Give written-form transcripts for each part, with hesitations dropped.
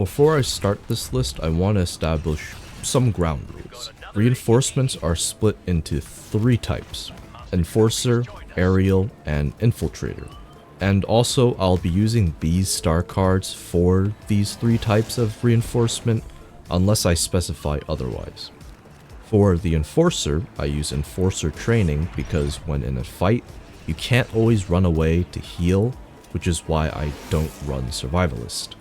Before I start this list, I want to establish some ground rules. Reinforcements are split into 3 types: Enforcer, Aerial, and Infiltrator. And also, I'll be using these star cards for these 3 types of reinforcement, unless I specify otherwise. For the Enforcer, I use Enforcer training because when in a fight, you can't always run away to heal, which is why I don't run Survivalist.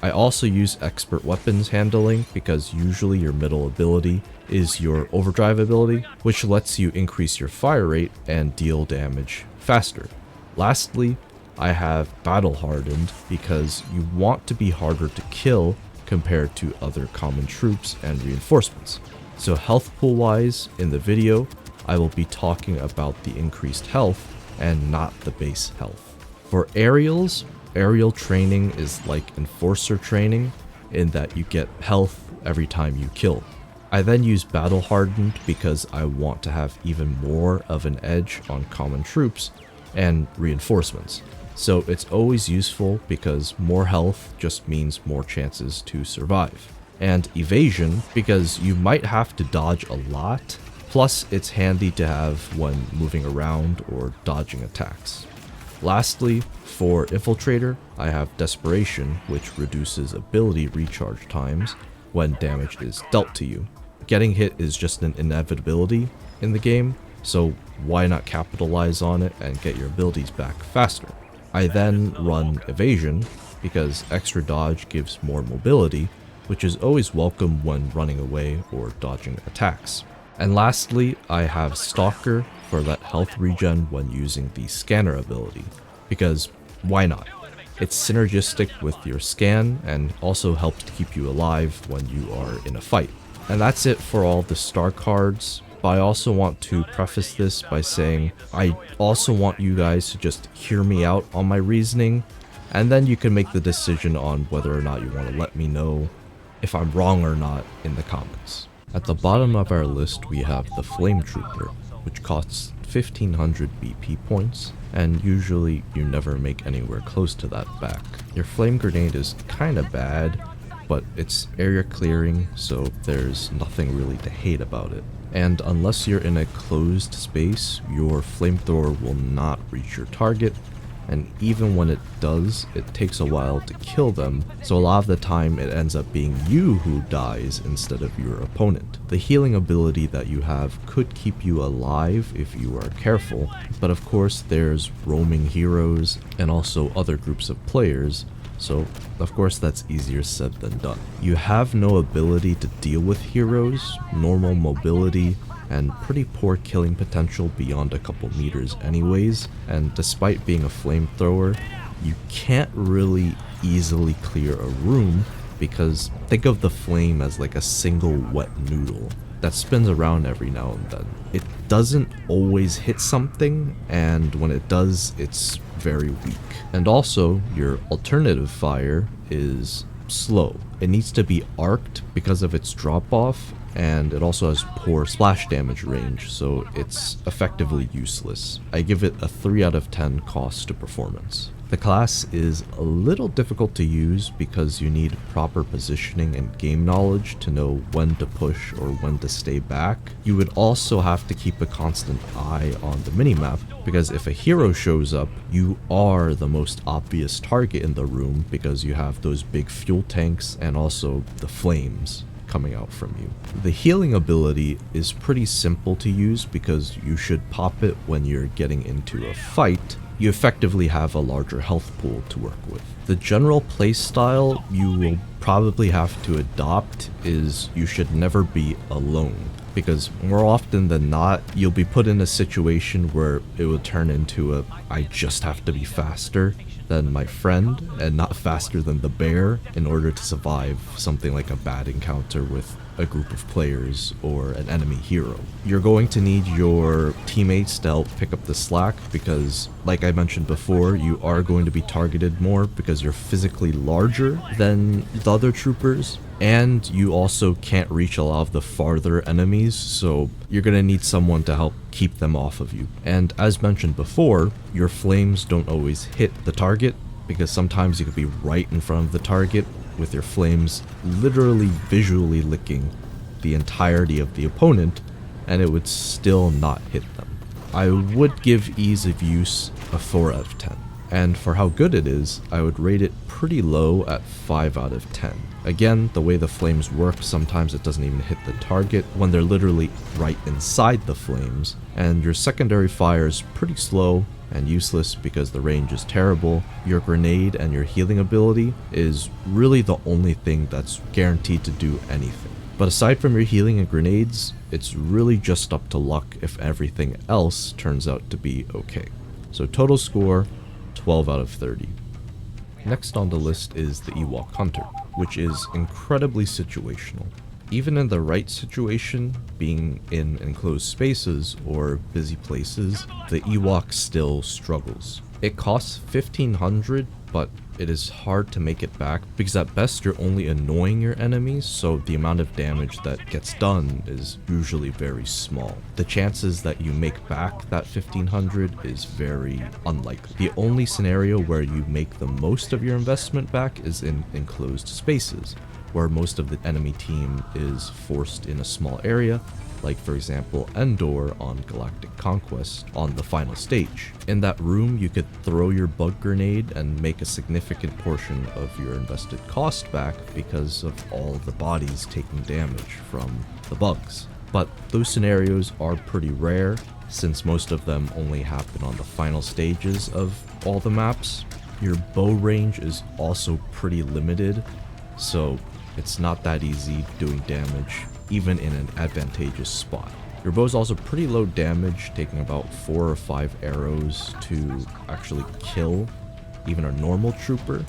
I also use Expert Weapons Handling because usually your middle ability is your Overdrive ability, which lets you increase your fire rate and deal damage faster. Lastly, I have Battle Hardened because you want to be harder to kill compared to other common troops and reinforcements. So health pool wise, in the video, I will be talking about the increased health and not the base health. For aerials, aerial training is like Enforcer training in that you get health every time you kill. I then use Battle Hardened because I want to have even more of an edge on common troops and reinforcements. So it's always useful because more health just means more chances to survive. And Evasion because you might have to dodge a lot, plus it's handy to have when moving around or dodging attacks. Lastly, for Infiltrator, I have Desperation, which reduces ability recharge times when damage is dealt to you. Getting hit is just an inevitability in the game, so why not capitalize on it and get your abilities back faster? I then run Evasion because extra dodge gives more mobility, which is always welcome when running away or dodging attacks. And lastly, I have Stalker for that health regen when using the Scanner ability, because why not? It's synergistic with your scan and also helps to keep you alive when you are in a fight. And that's it for all the star cards, but I also want to preface this by saying I also want you guys to just hear me out on my reasoning, and then you can make the decision on whether or not you want to let me know if I'm wrong or not in the comments. At the bottom of our list we have the Flame Trooper, which costs 1500 BP points, and usually you never make anywhere close to that back. Your Flame Grenade is kinda bad, but it's area clearing, so there's nothing really to hate about it. And unless you're in a closed space, your flamethrower will not reach your target, and even when it does, it takes a while to kill them, so a lot of the time it ends up being you who dies instead of your opponent. The healing ability that you have could keep you alive if you are careful, but of course there's roaming heroes and also other groups of players, so of course that's easier said than done. You have no ability to deal with heroes, normal mobility, and pretty poor killing potential beyond a couple meters anyways, and despite being a flamethrower, you can't really easily clear a room because think of the flame as like a single wet noodle that spins around every now and then. It doesn't always hit something, and when it does, it's very weak. And also, your alternative fire is slow. It needs to be arced because of its drop-off, and it also has poor splash damage range, so it's effectively useless. I give it a 3 out of 10 cost to performance. The class is a little difficult to use because you need proper positioning and game knowledge to know when to push or when to stay back. You would also have to keep a constant eye on the minimap, because if a hero shows up, you are the most obvious target in the room because you have those big fuel tanks and also the flames coming out from you. The healing ability is pretty simple to use because you should pop it when you're getting into a fight. You effectively have a larger health pool to work with. The general playstyle you will probably have to adopt is you should never be alone, because more often than not, you'll be put in a situation where it will turn into a I just have to be faster than my friend and not faster than the bear in order to survive something like a bad encounter with a group of players or an enemy hero. You're going to need your teammates to help pick up the slack because, like I mentioned before, you are going to be targeted more because you're physically larger than the other troopers, and you also can't reach a lot of the farther enemies, so you're going to need someone to help keep them off of you. And as mentioned before, your flames don't always hit the target because sometimes you could be right in front of the target with your flames literally visually licking the entirety of the opponent, and it would still not hit them. I would give ease of use a 4 out of 10. And for how good it is, I would rate it pretty low at 5 out of 10. Again, the way the flames work, sometimes it doesn't even hit the target when they're literally right inside the flames, and your secondary fire is pretty slow and useless because the range is terrible. Your grenade and your healing ability is really the only thing that's guaranteed to do anything. But aside from your healing and grenades, it's really just up to luck if everything else turns out to be okay. So total score, 12 out of 30. Next on the list is the Ewok Hunter, which is incredibly situational. Even in the right situation, being in enclosed spaces or busy places, the Ewok still struggles. It costs 1500, but it is hard to make it back because at best you're only annoying your enemies, so the amount of damage that gets done is usually very small. The chances that you make back that 1500 is very unlikely. The only scenario where you make the most of your investment back is in enclosed spaces, where most of the enemy team is forced in a small area, like for example Endor on Galactic Conquest on the final stage. In that room, you could throw your bug grenade and make a significant portion of your invested cost back because of all the bodies taking damage from the bugs. But those scenarios are pretty rare, since most of them only happen on the final stages of all the maps. Your bow range is also pretty limited, so it's not that easy doing damage even in an advantageous spot. Your bow is also pretty low damage, taking about 4 or 5 arrows to actually kill even a normal trooper,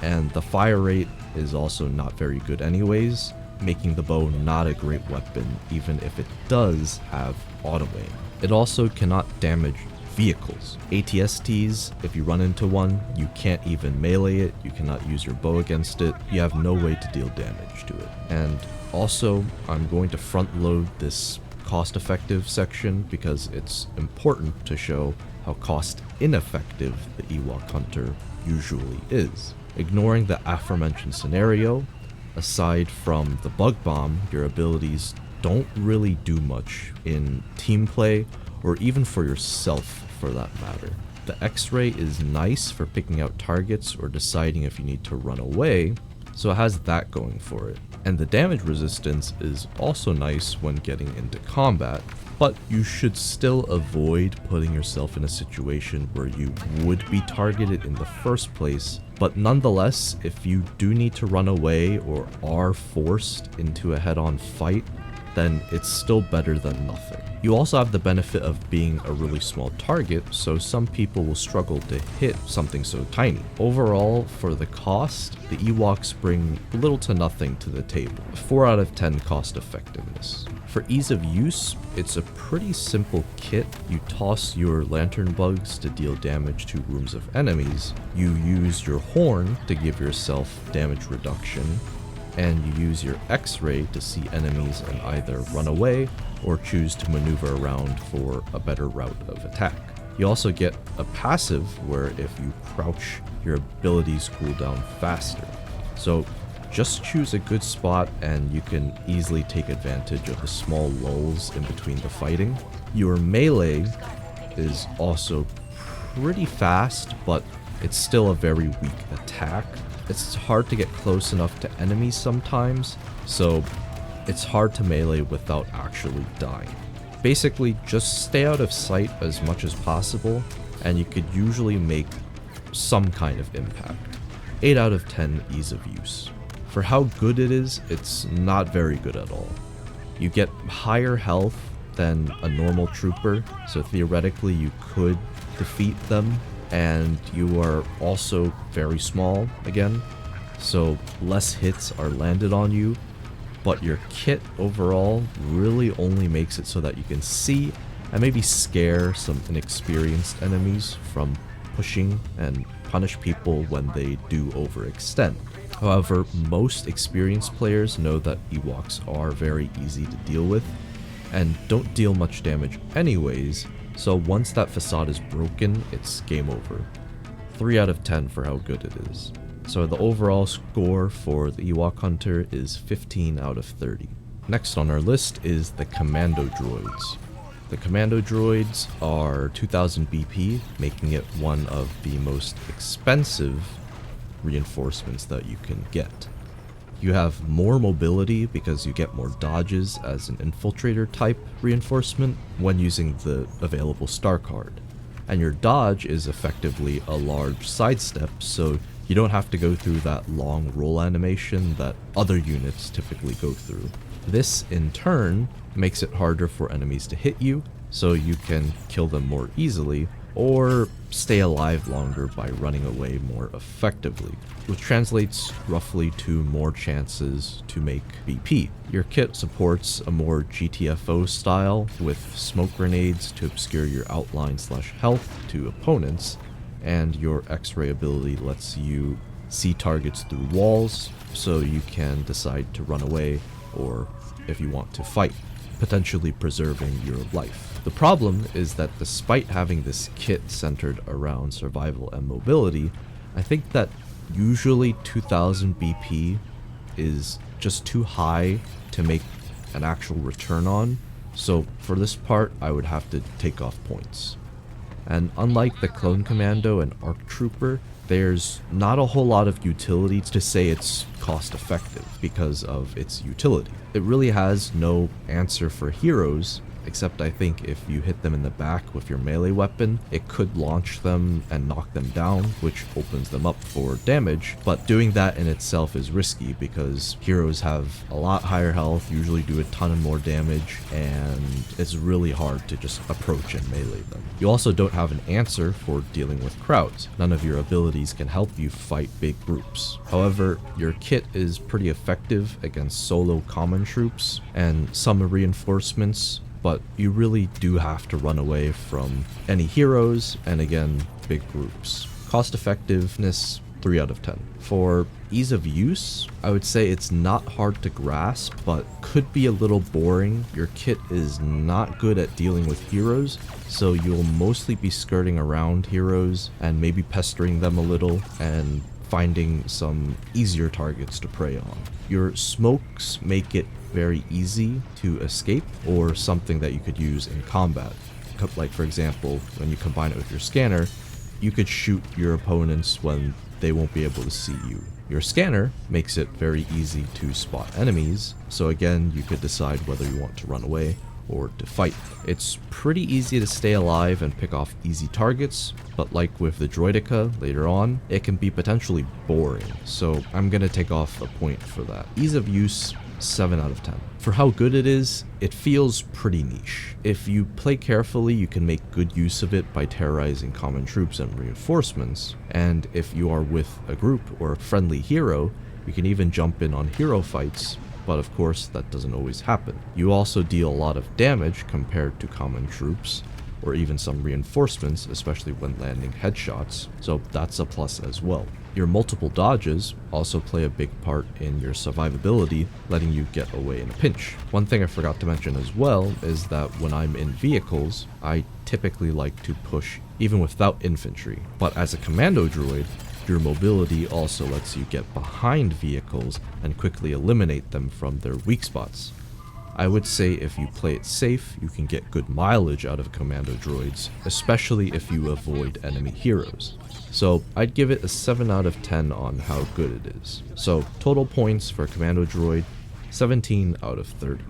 and the fire rate is also not very good anyways, making the bow not a great weapon even if it does have auto aim. It also cannot damage vehicles. ATSTs, if you run into one, you can't even melee it, you cannot use your bow against it, you have no way to deal damage to it. And also, I'm going to front load this cost-effective section because it's important to show how cost-ineffective the Ewok Hunter usually is. Ignoring the aforementioned scenario, aside from the bug bomb, your abilities don't really do much in team play or even for yourself for that matter. The X-ray is nice for picking out targets or deciding if you need to run away, so it has that going for it. And the damage resistance is also nice when getting into combat, but you should still avoid putting yourself in a situation where you would be targeted in the first place. But nonetheless, if you do need to run away or are forced into a head-on fight, then it's still better than nothing. You also have the benefit of being a really small target, so some people will struggle to hit something so tiny. Overall, for the cost, the Ewoks bring little to nothing to the table. 4 out of 10 cost effectiveness. For ease of use, it's a pretty simple kit. You toss your lantern bugs to deal damage to rooms of enemies. You use your horn to give yourself damage reduction, and you use your X-ray to see enemies and either run away or choose to maneuver around for a better route of attack. You also get a passive where if you crouch, your abilities cool down faster. So just choose a good spot and you can easily take advantage of the small lulls in between the fighting. Your melee is also pretty fast, but it's still a very weak attack. It's hard to get close enough to enemies sometimes, so it's hard to melee without actually dying. Basically, just stay out of sight as much as possible, and you could usually make some kind of impact. 8 out of 10 ease of use. For how good it is, it's not very good at all. You get higher health than a normal trooper, so theoretically you could defeat them, and you are also very small again, so less hits are landed on you, but your kit overall really only makes it so that you can see and maybe scare some inexperienced enemies from pushing and punish people when they do overextend. However, most experienced players know that Ewoks are very easy to deal with and don't deal much damage anyways, so once that facade is broken, it's game over. 3 out of 10 for how good it is. So the overall score for the Ewok Hunter is 15 out of 30. Next on our list is the Commando Droids. The Commando Droids are 2000 BP, making it one of the most expensive reinforcements that you can get. You have more mobility because you get more dodges as an Infiltrator type reinforcement when using the available star card. And your dodge is effectively a large sidestep, so you don't have to go through that long roll animation that other units typically go through. This, in turn, makes it harder for enemies to hit you, so you can kill them more easily, or stay alive longer by running away more effectively, which translates roughly to more chances to make BP. Your kit supports a more GTFO style with smoke grenades to obscure your outline/health to opponents, and your X-ray ability lets you see targets through walls, so you can decide to run away or if you want to fight, potentially preserving your life. The problem is that despite having this kit centered around survival and mobility, I think that usually 2000 BP is just too high to make an actual return on, so for this part I would have to take off points. And unlike the Clone Commando and ARC Trooper, there's not a whole lot of utility to say it's cost effective because of its utility. It really has no answer for heroes, except I think if you hit them in the back with your melee weapon, it could launch them and knock them down, which opens them up for damage, but doing that in itself is risky because heroes have a lot higher health, usually do a ton of more damage, and it's really hard to just approach and melee them. You also don't have an answer for dealing with crowds. None of your abilities can help you fight big groups. However, your kit is pretty effective against solo common troops and some reinforcements, but you really do have to run away from any heroes and, again, big groups. Cost effectiveness, 3 out of 10. For ease of use, I would say it's not hard to grasp, but could be a little boring. Your kit is not good at dealing with heroes, so you'll mostly be skirting around heroes and maybe pestering them a little and finding some easier targets to prey on. Your smokes make it very easy to escape, or something that you could use in combat. Like, for example, when you combine it with your scanner, you could shoot your opponents when they won't be able to see you. Your scanner makes it very easy to spot enemies, so again, you could decide whether you want to run away or to fight. It's pretty easy to stay alive and pick off easy targets, but like with the Droideka later on, it can be potentially boring, so I'm gonna take off a point for that. Ease of use, 7 out of 10. For how good it is, it feels pretty niche. If you play carefully, you can make good use of it by terrorizing common troops and reinforcements, and if you are with a group or a friendly hero, you can even jump in on hero fights, but of course that doesn't always happen. You also deal a lot of damage compared to common troops, or even some reinforcements, especially when landing headshots, so that's a plus as well. Your multiple dodges also play a big part in your survivability, letting you get away in a pinch. One thing I forgot to mention as well is that when I'm in vehicles, I typically like to push even without infantry, but as a commando droid, your mobility also lets you get behind vehicles and quickly eliminate them from their weak spots. I would say if you play it safe, you can get good mileage out of commando droids, especially if you avoid enemy heroes. So I'd give it a 7 out of 10 on how good it is. So total points for commando droid, 17 out of 30.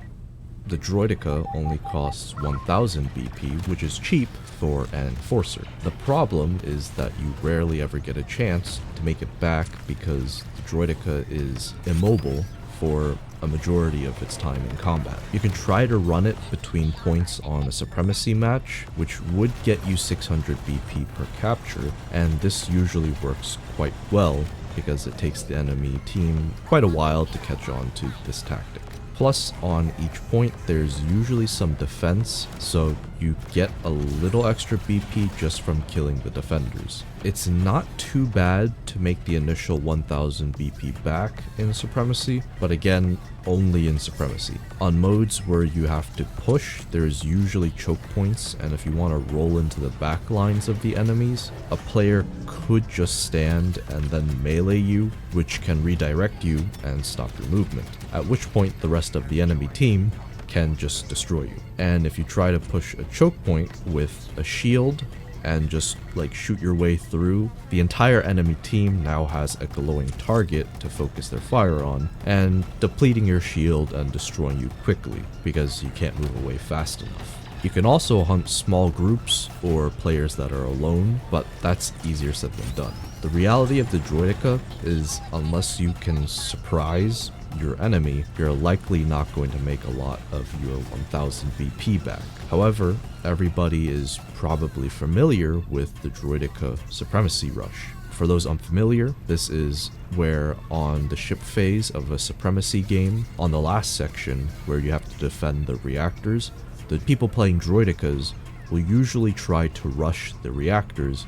The Droideka only costs 1000 BP, which is cheap for an enforcer. The problem is that you rarely ever get a chance to make it back because the Droideka is immobile for a majority of its time in combat. You can try to run it between points on a supremacy match, which would get you 600 BP per capture, and this usually works quite well because it takes the enemy team quite a while to catch on to this tactic. Plus, on each point, there's usually some defense, so you get a little extra BP just from killing the defenders. It's not too bad to make the initial 1000 BP back in Supremacy, but again, only in Supremacy. On modes where you have to push, there's usually choke points, and if you want to roll into the back lines of the enemies, a player could just stand and then melee you, which can redirect you and stop your movement, at which point the rest of the enemy team can just destroy you. And if you try to push a choke point with a shield and just like shoot your way through, the entire enemy team now has a glowing target to focus their fire on, and depleting your shield and destroying you quickly because you can't move away fast enough. You can also hunt small groups or players that are alone, but that's easier said than done. The reality of the Droideka is, unless you can surprise your enemy, you're likely not going to make a lot of your 1000 VP back. However, everybody is probably familiar with the Droideka Supremacy Rush. For those unfamiliar, this is where on the ship phase of a Supremacy game, on the last section where you have to defend the reactors, the people playing Droidekas will usually try to rush the reactors,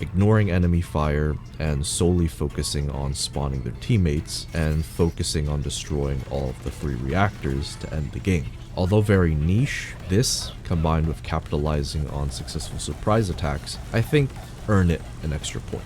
ignoring enemy fire and solely focusing on spawning their teammates and focusing on destroying all of the 3 reactors to end the game. Although very niche, this, combined with capitalizing on successful surprise attacks, I think earn it an extra point.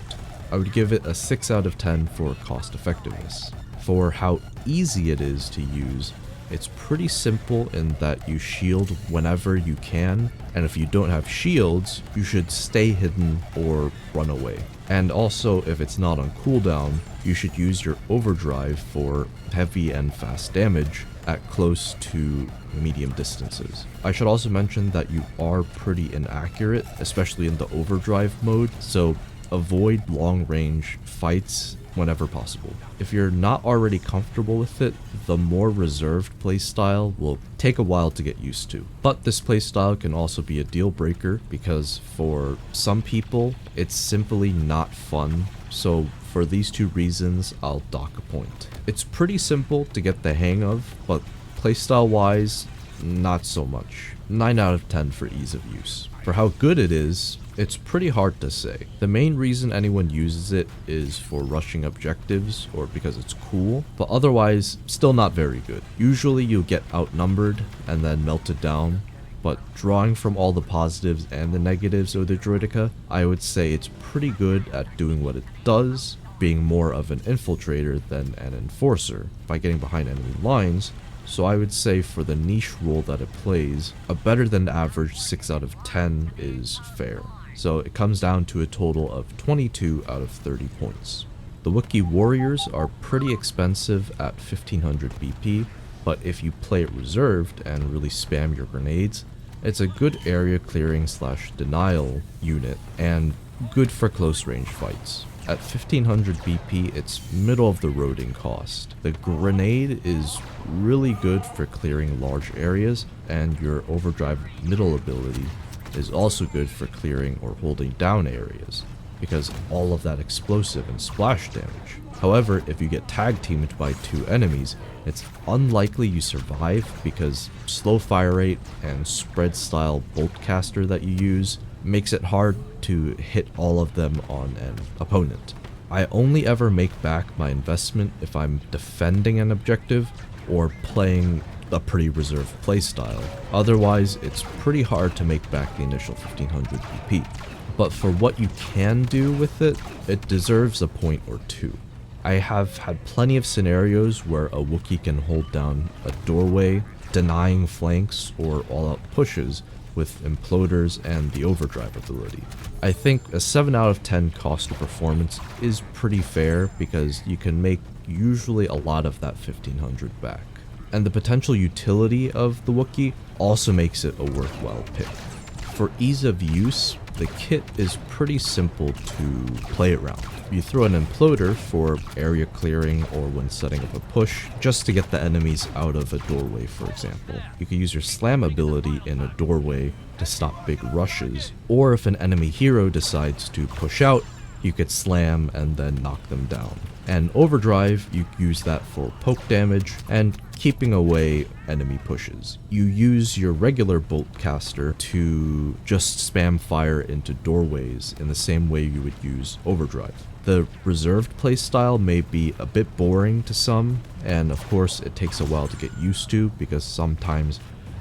I would give it a 6 out of 10 for cost effectiveness. For how easy it is to use, it's pretty simple in that you shield whenever you can, and if you don't have shields, you should stay hidden or run away. And also, if it's not on cooldown, you should use your overdrive for heavy and fast damage at close to medium distances. I should also mention that you are pretty inaccurate, especially in the overdrive mode, so avoid long range fights whenever possible. If you're not already comfortable with it, the more reserved playstyle will take a while to get used to. But this playstyle can also be a deal breaker because for some people, it's simply not fun. So for these 2 reasons, I'll dock a point. It's pretty simple to get the hang of, but playstyle wise, not so much. 9 out of 10 for ease of use. For how good it is, it's pretty hard to say. The main reason anyone uses it is for rushing objectives or because it's cool, but otherwise, still not very good. Usually you'll get outnumbered and then melted down, but drawing from all the positives and the negatives of the Droideka, I would say it's pretty good at doing what it does, being more of an infiltrator than an enforcer by getting behind enemy lines. So I would say for the niche role that it plays, a better than average 6 out of 10 is fair. So it comes down to a total of 22 out of 30 points. The Wookie Warriors are pretty expensive at 1500 BP, but if you play it reserved and really spam your grenades, it's a good area clearing / denial unit and good for close range fights. At 1500 BP, it's middle of the road in cost. The grenade is really good for clearing large areas, and your overdrive middle ability is also good for clearing or holding down areas, because all of that explosive and splash damage. However, if you get tag teamed by 2 enemies, it's unlikely you survive because slow fire rate and spread style bolt caster that you use makes it hard to hit all of them on an opponent. I only ever make back my investment if I'm defending an objective or playing a pretty reserved playstyle. Otherwise, it's pretty hard to make back the initial 1500 BP. But for what you can do with it, it deserves a point or 2. I have had plenty of scenarios where a Wookiee can hold down a doorway, denying flanks or all-out pushes with imploders and the overdrive ability. I think a 7 out of 10 cost to performance is pretty fair because you can make usually a lot of that 1500 back. And the potential utility of the Wookiee also makes it a worthwhile pick. For ease of use, the kit is pretty simple to play around. You throw an imploder for area clearing or when setting up a push, just to get the enemies out of a doorway, for example. You can use your slam ability in a doorway to stop big rushes, or if an enemy hero decides to push out, you could slam and then knock them down. And overdrive, you use that for poke damage and keeping away enemy pushes. You use your regular bolt caster to just spam fire into doorways in the same way you would use overdrive. The reserved playstyle may be a bit boring to some, and of course it takes a while to get used to because sometimes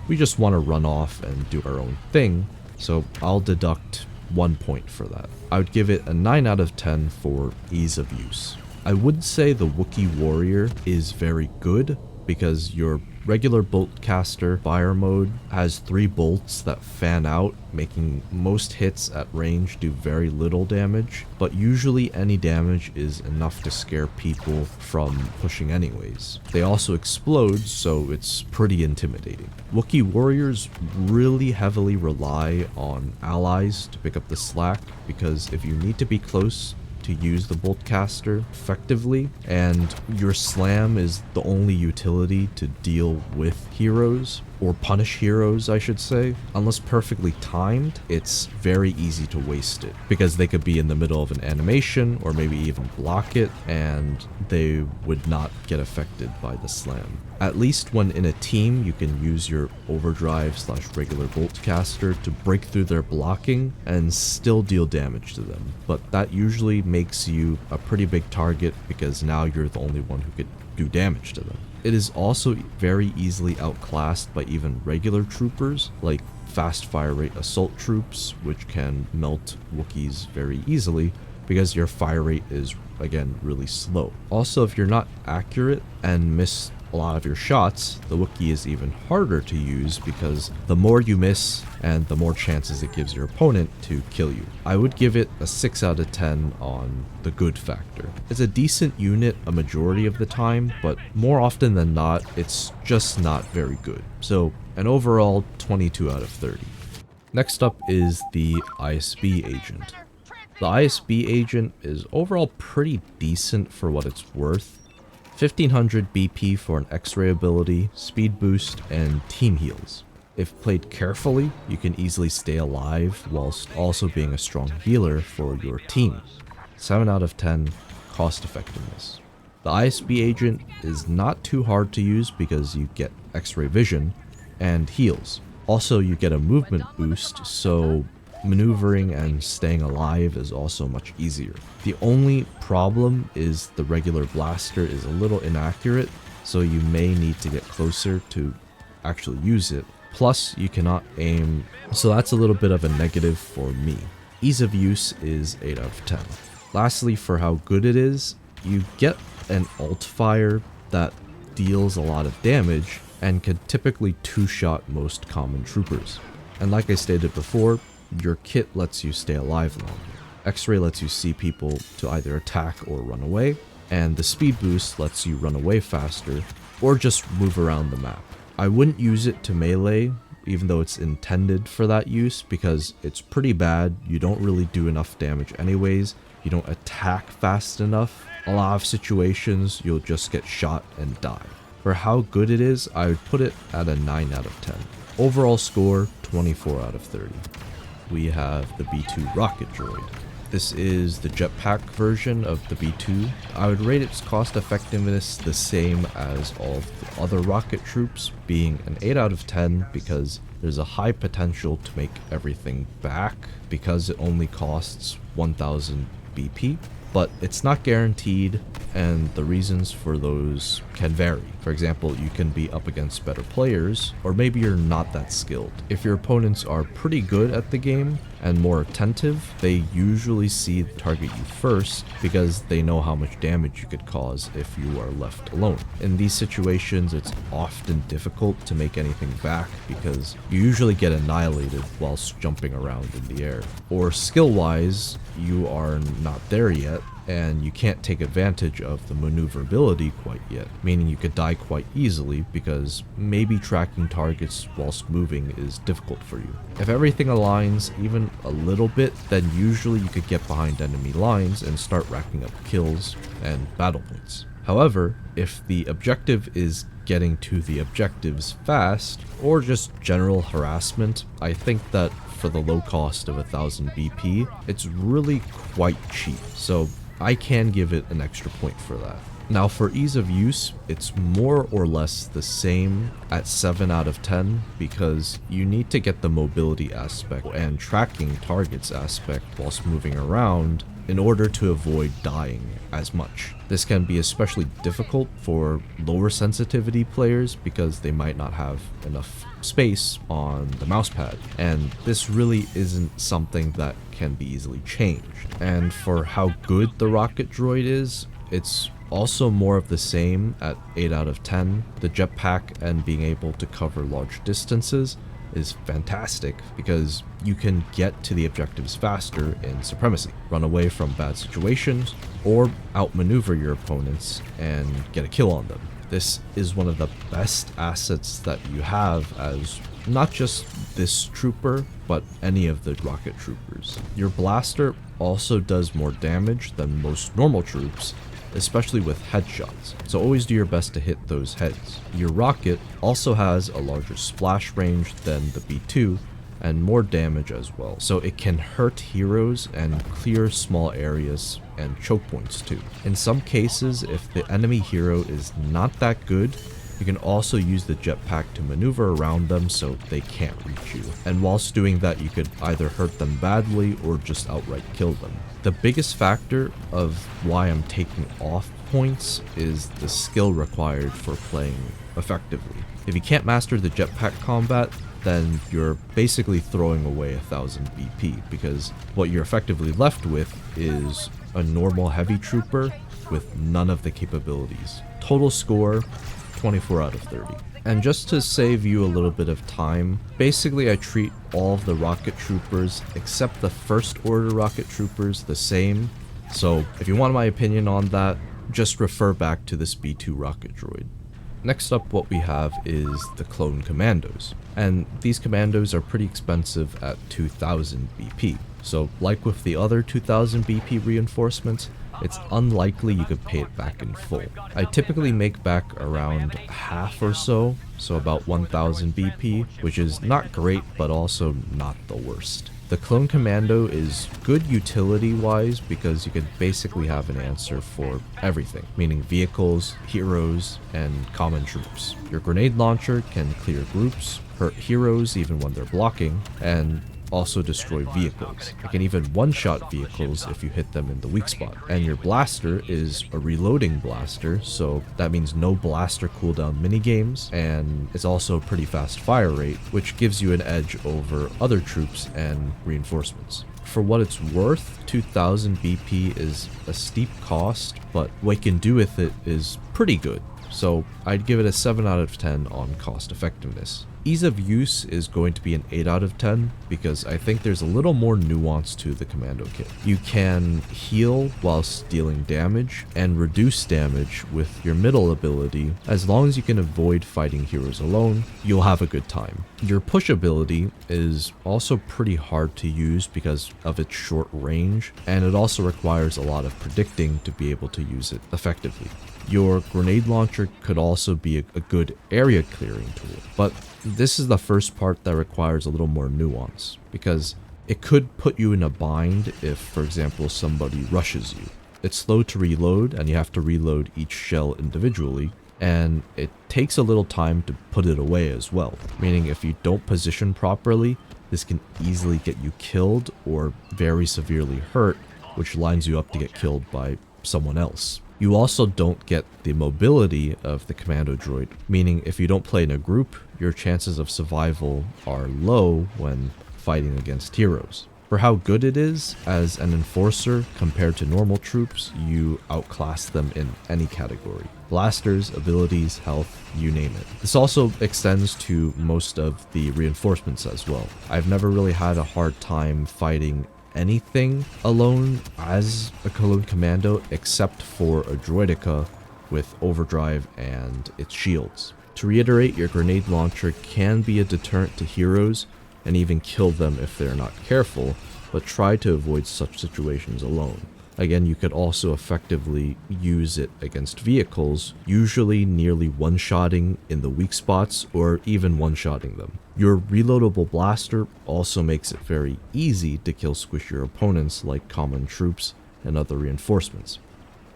we just want to run off and do our own thing, so I'll deduct 1 point for that. I would give it a 9 out of 10 for ease of use. I would say the Wookie Warrior is very good because your regular bolt caster fire mode has 3 bolts that fan out, making most hits at range do very little damage, but usually any damage is enough to scare people from pushing anyways. They also explode, so it's pretty intimidating. Wookie Warriors really heavily rely on allies to pick up the slack, because if you need to be close to use the bolt caster effectively and your slam is the only utility to deal with heroes, or punish heroes I should say, unless perfectly timed, it's very easy to waste it because they could be in the middle of an animation or maybe even block it and they would not get affected by the slam. At least when in a team, you can use your overdrive / regular bolt caster to break through their blocking and still deal damage to them. But that usually makes you a pretty big target because now you're the only one who could do damage to them. It is also very easily outclassed by even regular troopers like fast fire rate assault troops, which can melt Wookiees very easily because your fire rate is again really slow. Also, if you're not accurate and miss a lot of your shots, the Wookiee is even harder to use because the more you miss and the more chances it gives your opponent to kill you. I would give it a 6 out of 10 on the good factor. It's a decent unit a majority of the time, but more often than not, it's just not very good. So an overall 22 out of 30. Next up is the ISB Agent. The ISB Agent is overall pretty decent for what it's worth. 1500 BP for an X-ray ability, speed boost, and team heals. If played carefully, you can easily stay alive whilst also being a strong healer for your team. 7 out of 10 cost effectiveness. The ISB Agent is not too hard to use because you get X-ray vision and heals. Also, you get a movement boost, so maneuvering and staying alive is also much easier. The only problem is the regular blaster is a little inaccurate, so you may need to get closer to actually use it. Plus, you cannot aim, so that's a little bit of a negative for me. Ease of use is 8 out of 10. Lastly, for how good it is, you get an alt fire that deals a lot of damage and can typically two-shot most common troopers. And like I stated before, your kit lets you stay alive longer. X-ray lets you see people to either attack or run away, and the speed boost lets you run away faster or just move around the map. I wouldn't use it to melee, even though it's intended for that use, because it's pretty bad. You don't really do enough damage anyways. You don't attack fast enough. A lot of situations you'll just get shot and die. For how good it is, I would put it at a 9 out of 10. Overall score, 24 out of 30. We have the B2 rocket droid. This is the jetpack version of the B2. I would rate its cost effectiveness the same as all of the other rocket troops, being an 8 out of 10 because there's a high potential to make everything back because it only costs 1000 BP. But it's not guaranteed, and the reasons for those can vary. For example, you can be up against better players, or maybe you're not that skilled. If your opponents are pretty good at the game and more attentive, they usually target you first because they know how much damage you could cause if you are left alone. In these situations, it's often difficult to make anything back because you usually get annihilated whilst jumping around in the air. Or skill-wise, you are not there yet, and you can't take advantage of the maneuverability quite yet, meaning you could die quite easily because maybe tracking targets whilst moving is difficult for you. If everything aligns even a little bit, then usually you could get behind enemy lines and start racking up kills and battle points. However, if the objective is getting to the objectives fast, or just general harassment, I think that for the low cost of 1000 BP, it's really quite cheap. So I can give it an extra point for that. Now for ease of use, it's more or less the same at 7 out of 10 because you need to get the mobility aspect and tracking targets aspect whilst moving around in order to avoid dying as much. This can be especially difficult for lower sensitivity players because they might not have enough space on the mousepad, and this really isn't something that can be easily changed. And for how good the rocket droid is, it's also more of the same at 8 out of 10. The jetpack and being able to cover large distances is fantastic because you can get to the objectives faster in Supremacy, run away from bad situations, or outmaneuver your opponents and get a kill on them. This is one of the best assets that you have as not just this trooper, but any of the rocket troopers. Your blaster also does more damage than most normal troops, especially with headshots, so always do your best to hit those heads. Your rocket also has a larger splash range than the B2 and more damage as well, so it can hurt heroes and clear small areas and choke points too. In some cases, if the enemy hero is not that good, you can also use the jetpack to maneuver around them so they can't reach you. And whilst doing that, you could either hurt them badly or just outright kill them. The biggest factor of why I'm taking off points is the skill required for playing effectively. If you can't master the jetpack combat, then you're basically throwing away 1000 BP because what you're effectively left with is a normal heavy trooper with none of the capabilities. Total score, 24 out of 30. And just to save you a little bit of time, basically I treat all of the rocket troopers except the first order rocket troopers the same. So if you want my opinion on that, just refer back to this B2 rocket droid. Next up, what we have is the Clone Commandos, and these commandos are pretty expensive at 2000 BP. So like with the other 2000 BP reinforcements, it's unlikely you could pay it back in full. I typically make back around half or so about 1000 BP, which is not great but also not the worst. The Clone Commando is good utility-wise because you can basically have an answer for everything, meaning vehicles, heroes, and common troops. Your grenade launcher can clear groups, hurt heroes even when they're blocking, and also destroy vehicles. It can even one-shot vehicles if you hit them in the weak spot. And your blaster is a reloading blaster, so that means no blaster cooldown minigames, and it's also a pretty fast fire rate, which gives you an edge over other troops and reinforcements. For what it's worth, 2000 BP is a steep cost, but what you can do with it is pretty good. So I'd give it a 7 out of 10 on cost effectiveness. Ease of use is going to be an 8 out of 10 because I think there's a little more nuance to the commando kit. You can heal whilst dealing damage and reduce damage with your middle ability. As long as you can avoid fighting heroes alone, you'll have a good time. Your push ability is also pretty hard to use because of its short range, and it also requires a lot of predicting to be able to use it effectively. Your grenade launcher could also be a good area clearing tool, but this is the first part that requires a little more nuance, because it could put you in a bind if, for example, somebody rushes you. It's slow to reload, and you have to reload each shell individually, and it takes a little time to put it away as well, meaning if you don't position properly, this can easily get you killed or very severely hurt, which lines you up to get killed by someone else. You also don't get the mobility of the Commando Droid, meaning if you don't play in a group, your chances of survival are low when fighting against heroes. For how good it is as an enforcer compared to normal troops, you outclass them in any category. Blasters, abilities, health, you name it. This also extends to most of the reinforcements as well. I've never really had a hard time fighting anything alone as a Clone Commando except for a Droideka with overdrive and its shields. To reiterate, your grenade launcher can be a deterrent to heroes and even kill them if they're not careful, but try to avoid such situations alone. Again, you could also effectively use it against vehicles, usually nearly one-shotting in the weak spots or even one-shotting them. Your reloadable blaster also makes it very easy to kill squishier opponents like common troops and other reinforcements.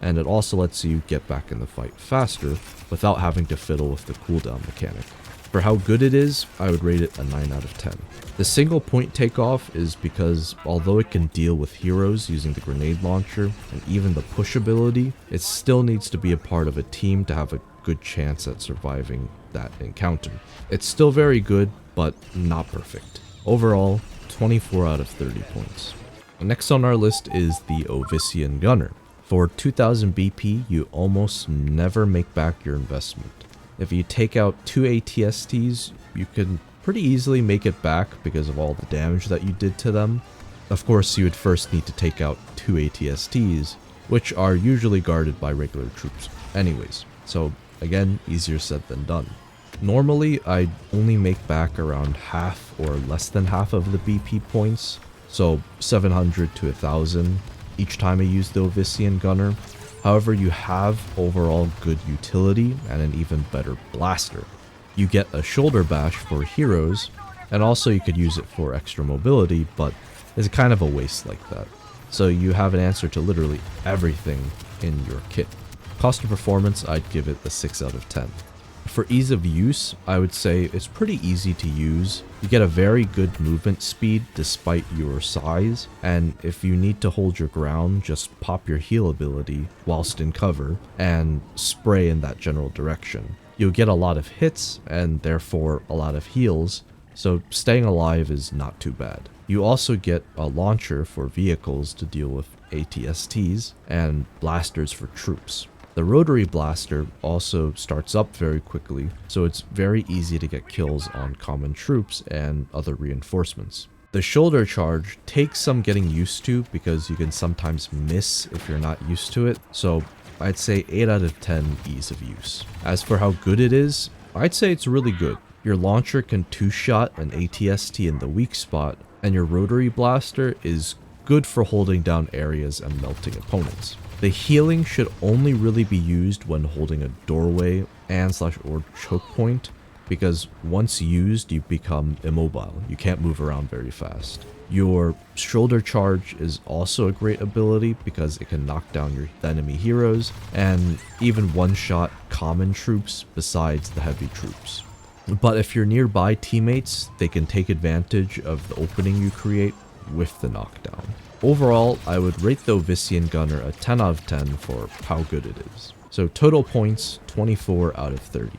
And it also lets you get back in the fight faster without having to fiddle with the cooldown mechanic. For how good it is, I would rate it a 9 out of 10. The single point takeoff is because although it can deal with heroes using the grenade launcher and even the push ability, it still needs to be a part of a team to have a good chance at surviving that encounter. It's still very good, but not perfect. Overall, 24 out of 30 points. Next on our list is the Ovissian Gunner. For 2000 BP, you almost never make back your investment. If you take out 2 ATSTs, you can pretty easily make it back because of all the damage that you did to them. Of course, you would first need to take out 2 ATSTs, which are usually guarded by regular troops anyways. So again, easier said than done. Normally, I'd only make back around half or less than half of the BP points, so 700 to 1000 each time I use the Ovissian Gunner. However, you have overall good utility and an even better blaster. You get a shoulder bash for heroes, and also you could use it for extra mobility, but it's kind of a waste like that. So you have an answer to literally everything in your kit. Cost of performance, I'd give it a 6 out of 10. For ease of use, I would say it's pretty easy to use. You get a very good movement speed despite your size, and if you need to hold your ground, just pop your heal ability whilst in cover and spray in that general direction. You'll get a lot of hits and therefore a lot of heals, so staying alive is not too bad. You also get a launcher for vehicles to deal with ATSTs and blasters for troops. The rotary blaster also starts up very quickly, so it's very easy to get kills on common troops and other reinforcements. The shoulder charge takes some getting used to because you can sometimes miss if you're not used to it, so I'd say 8 out of 10 ease of use. As for how good it is, I'd say it's really good. Your launcher can 2-shot an ATST in the weak spot, and your rotary blaster is good for holding down areas and melting opponents. The healing should only really be used when holding a doorway and/or choke point, because once used you become immobile. You can't move around very fast. Your shoulder charge is also a great ability because it can knock down your enemy heroes and even one-shot common troops besides the heavy troops. But if you're nearby teammates, they can take advantage of the opening you create with the knockdown. Overall, I would rate the Ovissian Gunner a 10 out of 10 for how good it is. So total points, 24 out of 30.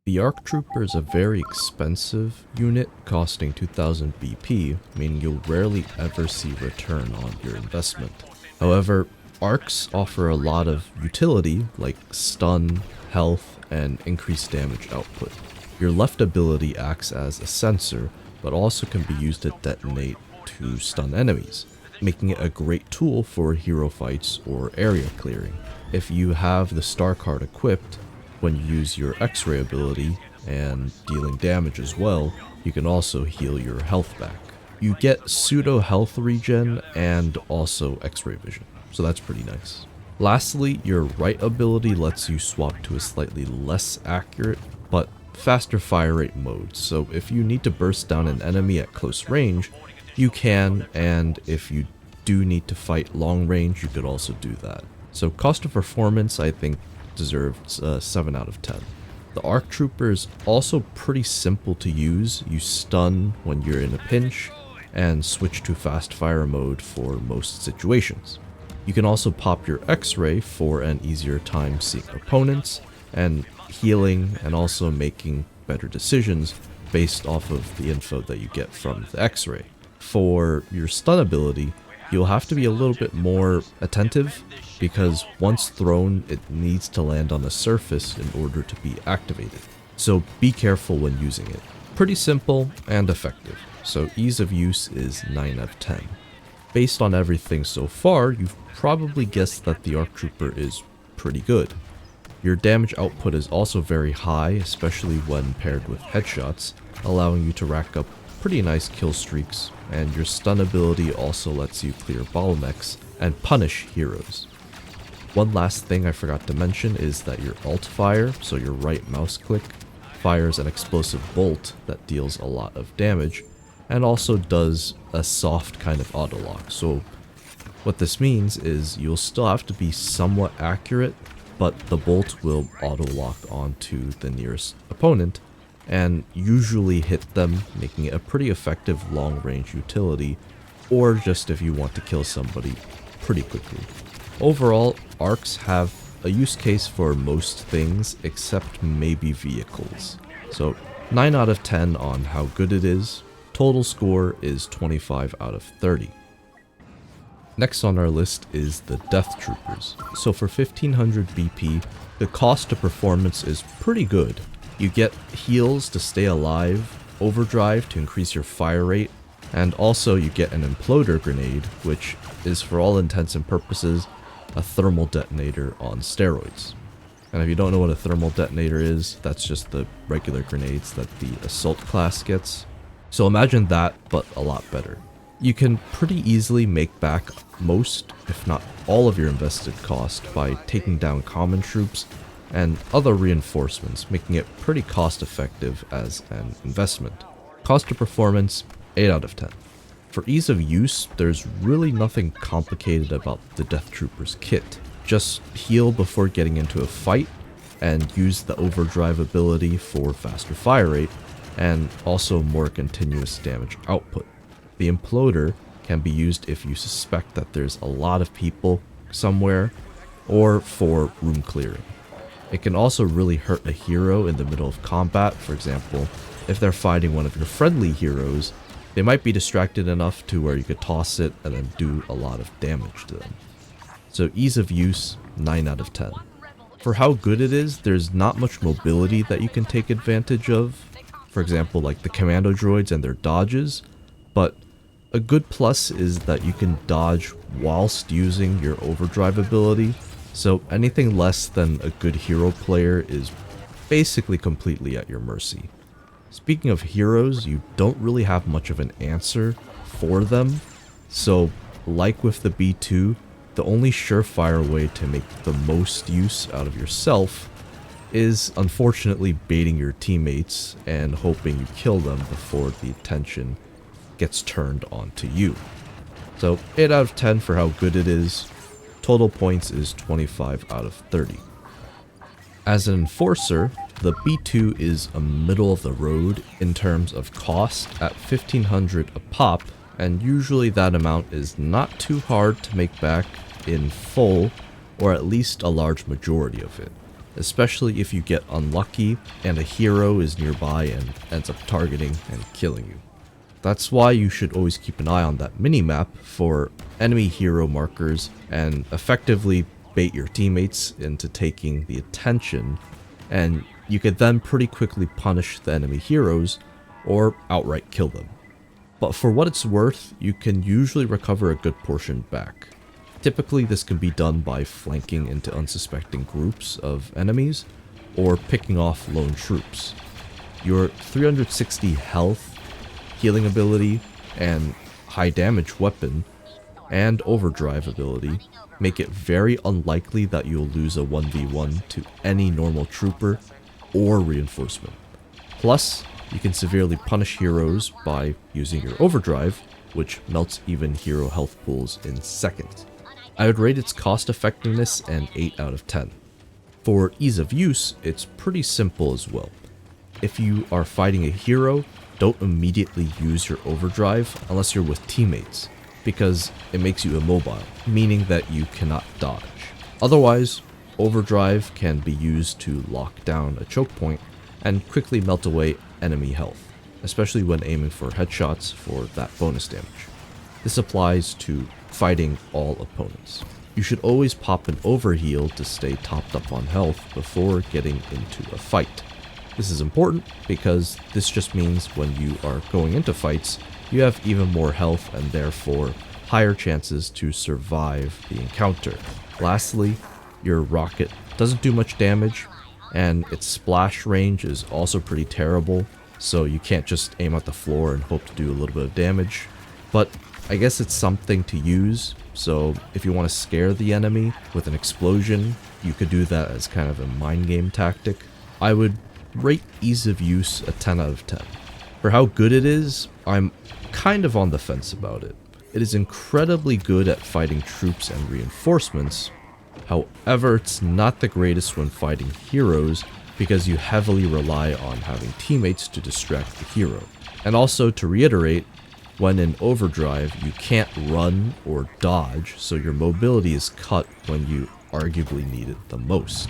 The ARC Trooper is a very expensive unit, costing 2000 BP, meaning you'll rarely ever see return on your investment. However, ARCs offer a lot of utility, like stun, health, and increased damage output. Your left ability acts as a sensor, but also can be used to detonate to stun enemies, making it a great tool for hero fights or area clearing. If you have the star card equipped, when you use your X-ray ability and dealing damage as well, you can also heal your health back. You get pseudo health regen and also X-ray vision, so that's pretty nice. Lastly, your right ability lets you swap to a slightly less accurate but faster fire rate mode, so if you need to burst down an enemy at close range, you can, and if you do need to fight long range, you could also do that. So cost of performance, I think, deserves a 7 out of 10. The ARC Trooper is also pretty simple to use. You stun when you're in a pinch, and switch to fast fire mode for most situations. You can also pop your X-ray for an easier time seeing opponents, and healing, and also making better decisions based off of the info that you get from the X-ray. For your stun ability, you'll have to be a little bit more attentive, because once thrown, it needs to land on the surface in order to be activated. So be careful when using it. Pretty simple and effective, so ease of use is 9 out of 10. Based on everything so far, you've probably guessed that the ARC Trooper is pretty good. Your damage output is also very high, especially when paired with headshots, allowing you to rack up pretty nice kill streaks, and your stun ability also lets you clear bottlenecks and punish heroes. One last thing I forgot to mention is that your alt fire, so your right mouse click, fires an explosive bolt that deals a lot of damage, and also does a soft kind of auto lock, so What this means is you'll still have to be somewhat accurate, but the bolt will auto-lock onto the nearest opponent and usually hit them, making it a pretty effective long-range utility, or just if you want to kill somebody pretty quickly. Overall, arcs have a use case for most things except maybe vehicles. So 9 out of 10 on how good it is. Total score is 25 out of 30. Next on our list is the Death Troopers. So for 1500 BP, the cost to performance is pretty good. You get heals to stay alive, overdrive to increase your fire rate, and also you get an imploder grenade, which is for all intents and purposes a thermal detonator on steroids. And if you don't know what a thermal detonator is, that's just the regular grenades that the assault class gets. So imagine that, but a lot better. You can pretty easily make back most, if not all of your invested cost by taking down common troops and other reinforcements, making it pretty cost effective as an investment. Cost to performance, 8 out of 10. For ease of use, there's really nothing complicated about the Death Troopers kit. Just heal before getting into a fight and use the overdrive ability for faster fire rate and also more continuous damage output. The imploder can be used if you suspect that there's a lot of people somewhere or for room clearing. It can also really hurt a hero in the middle of combat. For example, if they're fighting one of your friendly heroes, they might be distracted enough to where you could toss it and then do a lot of damage to them. So ease of use, 9 out of 10. For how good it is, there's not much mobility that you can take advantage of. For example, like the Commando Droids and their dodges, but a good plus is that you can dodge whilst using your overdrive ability, so anything less than a good hero player is basically completely at your mercy. Speaking of heroes, you don't really have much of an answer for them, so like with the B2, the only surefire way to make the most use out of yourself is unfortunately baiting your teammates and hoping you kill them before the attention gets turned onto you. So 8 out of 10 for how good it is. Total points is 25 out of 30. As an enforcer, the B2 is a middle of the road in terms of cost at 1500 a pop, and usually that amount is not too hard to make back in full, or at least a large majority of it, especially if you get unlucky and a hero is nearby and ends up targeting and killing you. That's why you should always keep an eye on that minimap for enemy hero markers and effectively bait your teammates into taking the attention, and you could then pretty quickly punish the enemy heroes or outright kill them. But for what it's worth, you can usually recover a good portion back. Typically this can be done by flanking into unsuspecting groups of enemies or picking off lone troops. Your 360 health, healing ability, and high damage weapon, and overdrive ability make it very unlikely that you'll lose a 1v1 to any normal trooper or reinforcement. Plus, you can severely punish heroes by using your overdrive, which melts even hero health pools in seconds. I would rate its cost effectiveness an 8 out of 10. For ease of use, it's pretty simple as well. If you are fighting a hero, don't immediately use your overdrive unless you're with teammates, because it makes you immobile, meaning that you cannot dodge. Otherwise, overdrive can be used to lock down a choke point and quickly melt away enemy health, especially when aiming for headshots for that bonus damage. This applies to fighting all opponents. You should always pop an overheal to stay topped up on health before getting into a fight. This is important because this just means when you are going into fights, you have even more health and therefore higher chances to survive the encounter. Lastly, your rocket doesn't do much damage, and its splash range is also pretty terrible, so you can't just aim at the floor and hope to do a little bit of damage. But I guess it's something to use, so if you want to scare the enemy with an explosion, you could do that as kind of a mind game tactic. I would rate ease of use a 10 out of 10. For how good it is, I'm kind of on the fence about it. It is incredibly good at fighting troops and reinforcements. However, it's not the greatest when fighting heroes because you heavily rely on having teammates to distract the hero. And also, to reiterate, when in overdrive, you can't run or dodge, so your mobility is cut when you arguably need it the most.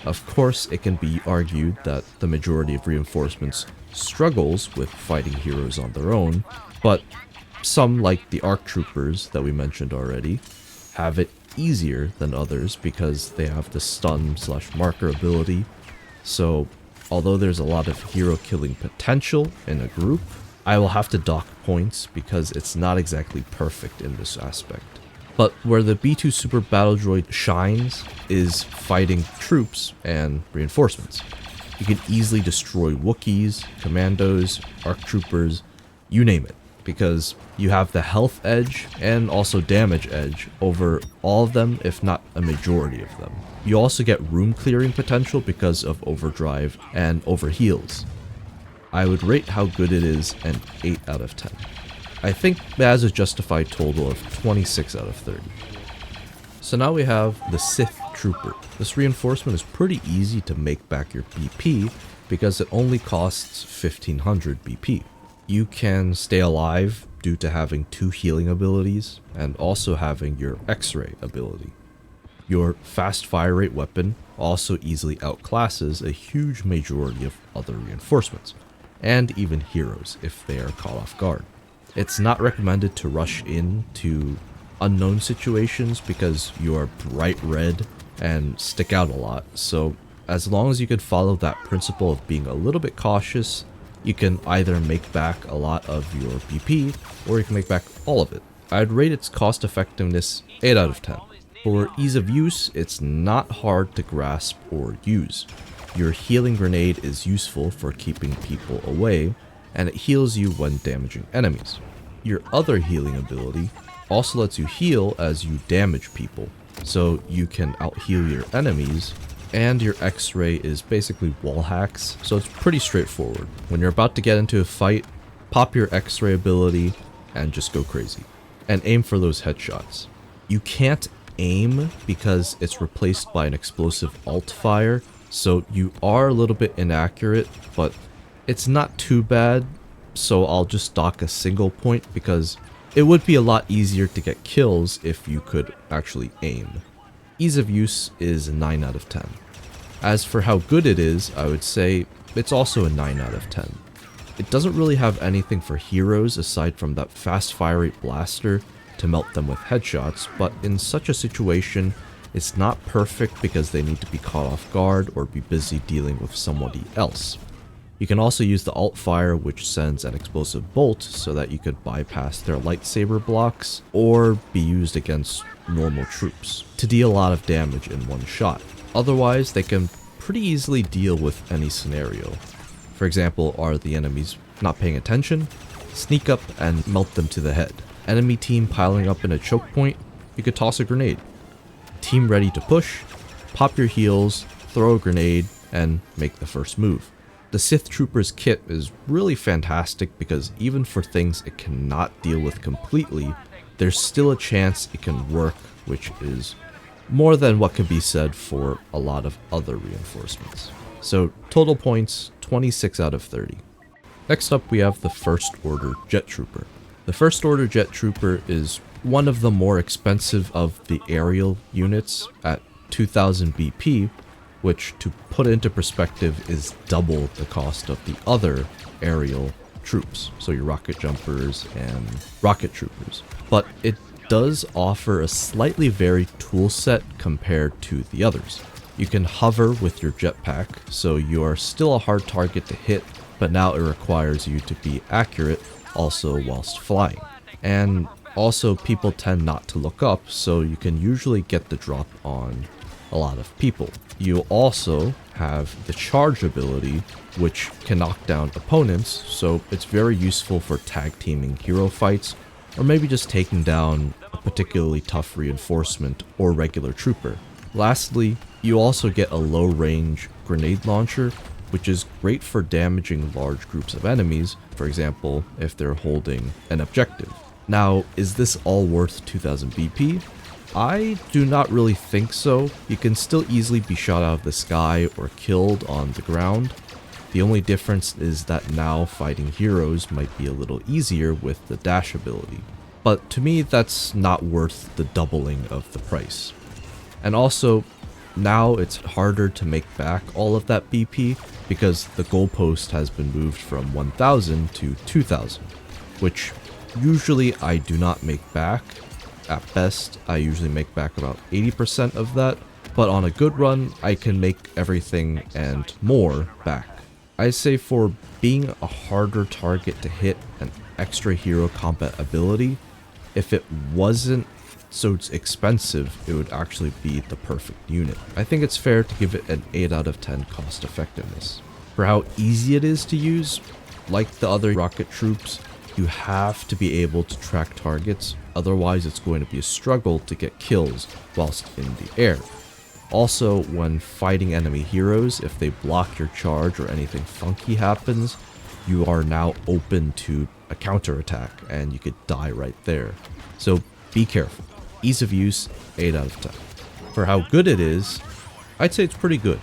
Of course, it can be argued that the majority of reinforcements struggles with fighting heroes on their own, but some, like the ARC troopers that we mentioned already, have it easier than others because they have the stun/marker ability. So, although there's a lot of hero killing potential in a group, I will have to dock points because it's not exactly perfect in this aspect. But where the B2 Super Battle Droid shines is fighting troops and reinforcements. You can easily destroy Wookiees, Commandos, ARC troopers, you name it, because you have the health edge and also damage edge over all of them, if not a majority of them. You also get room clearing potential because of overdrive and overheals. I would rate how good it is an 8 out of 10. I think it has a justified total of 26 out of 30. So now we have the Sith Trooper. This reinforcement is pretty easy to make back your BP because it only costs 1500 BP. You can stay alive due to having 2 healing abilities and also having your X-ray ability. Your fast fire rate weapon also easily outclasses a huge majority of other reinforcements, and even heroes if they are caught off guard. It's not recommended to rush into unknown situations because you are bright red and stick out a lot, so as long as you can follow that principle of being a little bit cautious, you can either make back a lot of your BP or you can make back all of it. I'd rate its cost effectiveness 8 out of 10. For ease of use, it's not hard to grasp or use. Your healing grenade is useful for keeping people away, and it heals you when damaging enemies. Your other healing ability also lets you heal as you damage people, so you can out-heal your enemies, and your X-ray is basically wall hacks, so it's pretty straightforward. When you're about to get into a fight, pop your X-ray ability and just go crazy, and aim for those headshots. You can't aim because it's replaced by an explosive alt fire, so you are a little bit inaccurate, but it's not too bad, so I'll just dock a single point because it would be a lot easier to get kills if you could actually aim. Ease of use is a 9 out of 10. As for how good it is, I would say it's also a 9 out of 10. It doesn't really have anything for heroes aside from that fast fire rate blaster to melt them with headshots, but in such a situation, it's not perfect because they need to be caught off guard or be busy dealing with somebody else. You can also use the alt fire, which sends an explosive bolt so that you could bypass their lightsaber blocks or be used against normal troops to deal a lot of damage in one shot. Otherwise, they can pretty easily deal with any scenario. For example, are the enemies not paying attention? Sneak up and melt them to the head. Enemy team piling up in a choke point? You could toss a grenade. Team ready to push? Pop your heals, throw a grenade, and make the first move. The Sith Trooper's kit is really fantastic because even for things it cannot deal with completely, there's still a chance it can work, which is more than what can be said for a lot of other reinforcements. So total points, 26 out of 30. Next up we have the First Order Jet Trooper. The First Order Jet Trooper is one of the more expensive of the aerial units at 2000 BP, which to put into perspective is double the cost of the other aerial troops, so your rocket jumpers and rocket troopers. But it does offer a slightly varied tool set compared to the others. You can hover with your jetpack, so you are still a hard target to hit, but now it requires you to be accurate also whilst flying. And also people tend not to look up, so you can usually get the drop on a lot of people. You also have the charge ability, which can knock down opponents, so it's very useful for tag teaming hero fights, or maybe just taking down a particularly tough reinforcement or regular trooper. Lastly, you also get a low range grenade launcher, which is great for damaging large groups of enemies, for example, if they're holding an objective. Now, is this all worth 2000 BP? I do not really think so. You can still easily be shot out of the sky or killed on the ground. The only difference is that now fighting heroes might be a little easier with the dash ability. But to me, that's not worth the doubling of the price. And also, now it's harder to make back all of that BP because the goalpost has been moved from 1000 to 2000, which usually I do not make back. At best, I usually make back about 80% of that, but on a good run, I can make everything and more back. I say for being a harder target to hit an extra hero combat ability, if it wasn't so expensive, it would actually be the perfect unit. I think it's fair to give it an 8 out of 10 cost effectiveness. For how easy it is to use, like the other rocket troops, you have to be able to track targets, otherwise it's going to be a struggle to get kills whilst in the air. Also, when fighting enemy heroes, if they block your charge or anything funky happens, you are now open to a counterattack and you could die right there. So be careful. Ease of use, 8 out of 10. For how good it is, I'd say it's pretty good.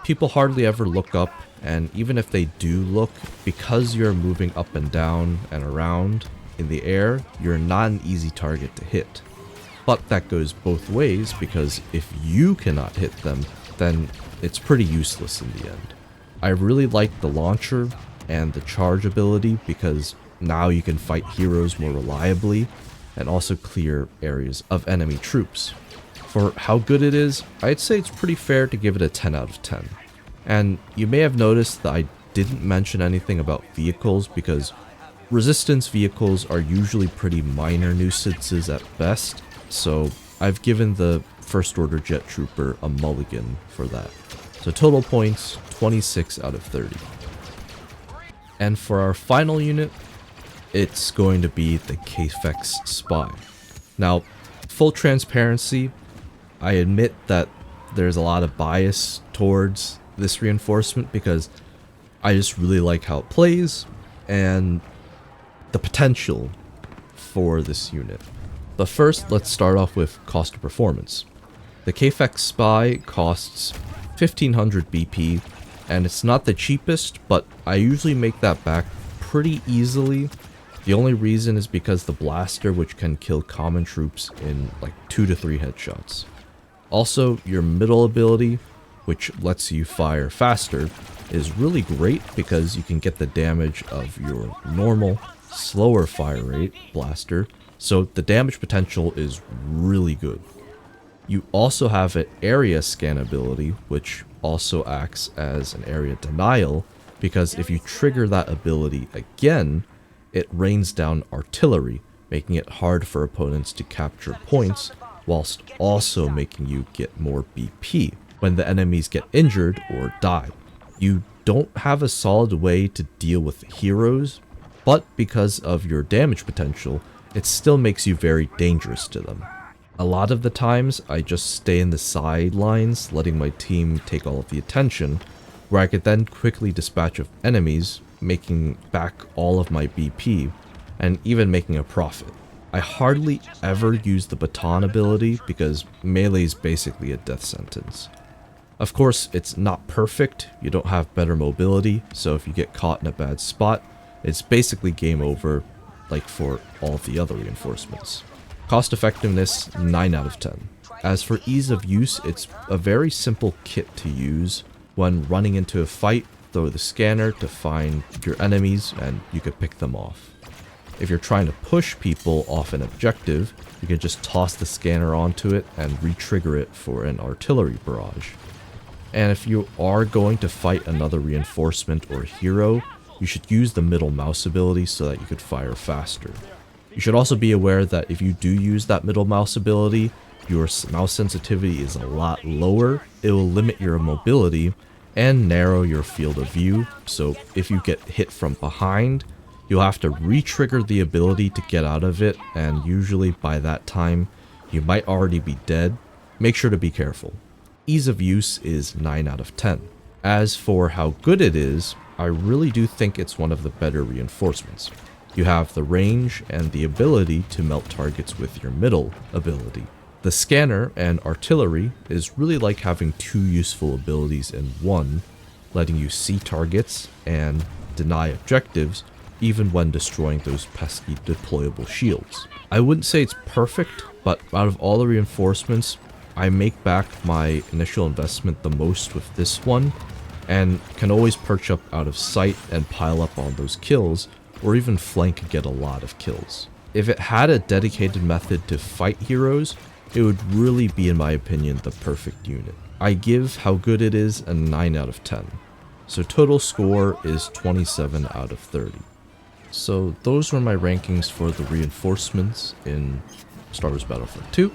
People hardly ever look up, and even if they do look, because you're moving up and down and around in the air, you're not an easy target to hit. But that goes both ways, because if you cannot hit them, then it's pretty useless in the end. I really like the launcher and the charge ability because now you can fight heroes more reliably and also clear areas of enemy troops. For how good it is, I'd say it's pretty fair to give it a 10 out of 10. And you may have noticed that I didn't mention anything about vehicles because resistance vehicles are usually pretty minor nuisances at best, so I've given the First Order Jet Trooper a mulligan for that. So total points, 26 out of 30. And for our final unit, it's going to be the Caphex Spy. Now, full transparency, I admit that there's a lot of bias towards this reinforcement because I just really like how it plays and the potential for this unit. But first, let's start off with cost of performance. The Caphex Spy costs 1500 BP, and it's not the cheapest, but I usually make that back pretty easily. The only reason is because the blaster, which can kill common troops in like 2 to 3 headshots. Also, your middle ability, which lets you fire faster, is really great because you can get the damage of your normal, slower fire rate blaster, so the damage potential is really good. You also have an area scan ability, which also acts as an area denial, because if you trigger that ability again, it rains down artillery, making it hard for opponents to capture points, whilst also making you get more BP when the enemies get injured or die. You don't have a solid way to deal with heroes, but because of your damage potential, it still makes you very dangerous to them. A lot of the times, I just stay in the sidelines, letting my team take all of the attention, where I could then quickly dispatch of enemies, making back all of my BP, and even making a profit. I hardly ever use the baton ability because melee is basically a death sentence. Of course, it's not perfect, you don't have better mobility, so if you get caught in a bad spot, it's basically game over, like for all of the other reinforcements. Cost effectiveness, 9 out of 10. As for ease of use, it's a very simple kit to use. When running into a fight, throw the scanner to find your enemies and you could pick them off. If you're trying to push people off an objective, you can just toss the scanner onto it and re-trigger it for an artillery barrage. And if you are going to fight another reinforcement or hero, you should use the middle mouse ability so that you could fire faster. You should also be aware that if you do use that middle mouse ability, your mouse sensitivity is a lot lower. It will limit your mobility and narrow your field of view, so if you get hit from behind, you'll have to re-trigger the ability to get out of it, and usually by that time, you might already be dead. Make sure to be careful. Ease of use is 9 out of 10. As for how good it is, I really do think it's one of the better reinforcements. You have the range and the ability to melt targets with your middle ability. The scanner and artillery is really like having two useful abilities in one, letting you see targets and deny objectives even when destroying those pesky deployable shields. I wouldn't say it's perfect, but out of all the reinforcements, I make back my initial investment the most with this one, and can always perch up out of sight and pile up on those kills, or even flank and get a lot of kills. If it had a dedicated method to fight heroes, it would really be, in my opinion, the perfect unit. I give how good it is a 9 out of 10. So total score is 27 out of 30. So those were my rankings for the reinforcements in Star Wars Battlefront II.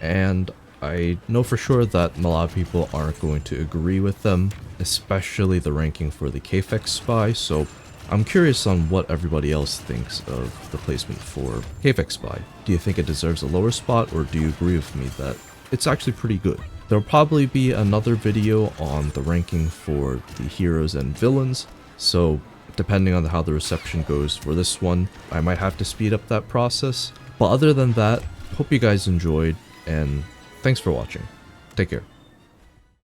And I know for sure that a lot of people aren't going to agree with them, especially the ranking for the Caphex Spy, so I'm curious on what everybody else thinks of the placement for Caphex Spy. Do you think it deserves a lower spot, or do you agree with me that it's actually pretty good? There'll probably be another video on the ranking for the heroes and villains, so depending on how the reception goes for this one, I might have to speed up that process. But other than that, hope you guys enjoyed, and thanks for watching. Take care.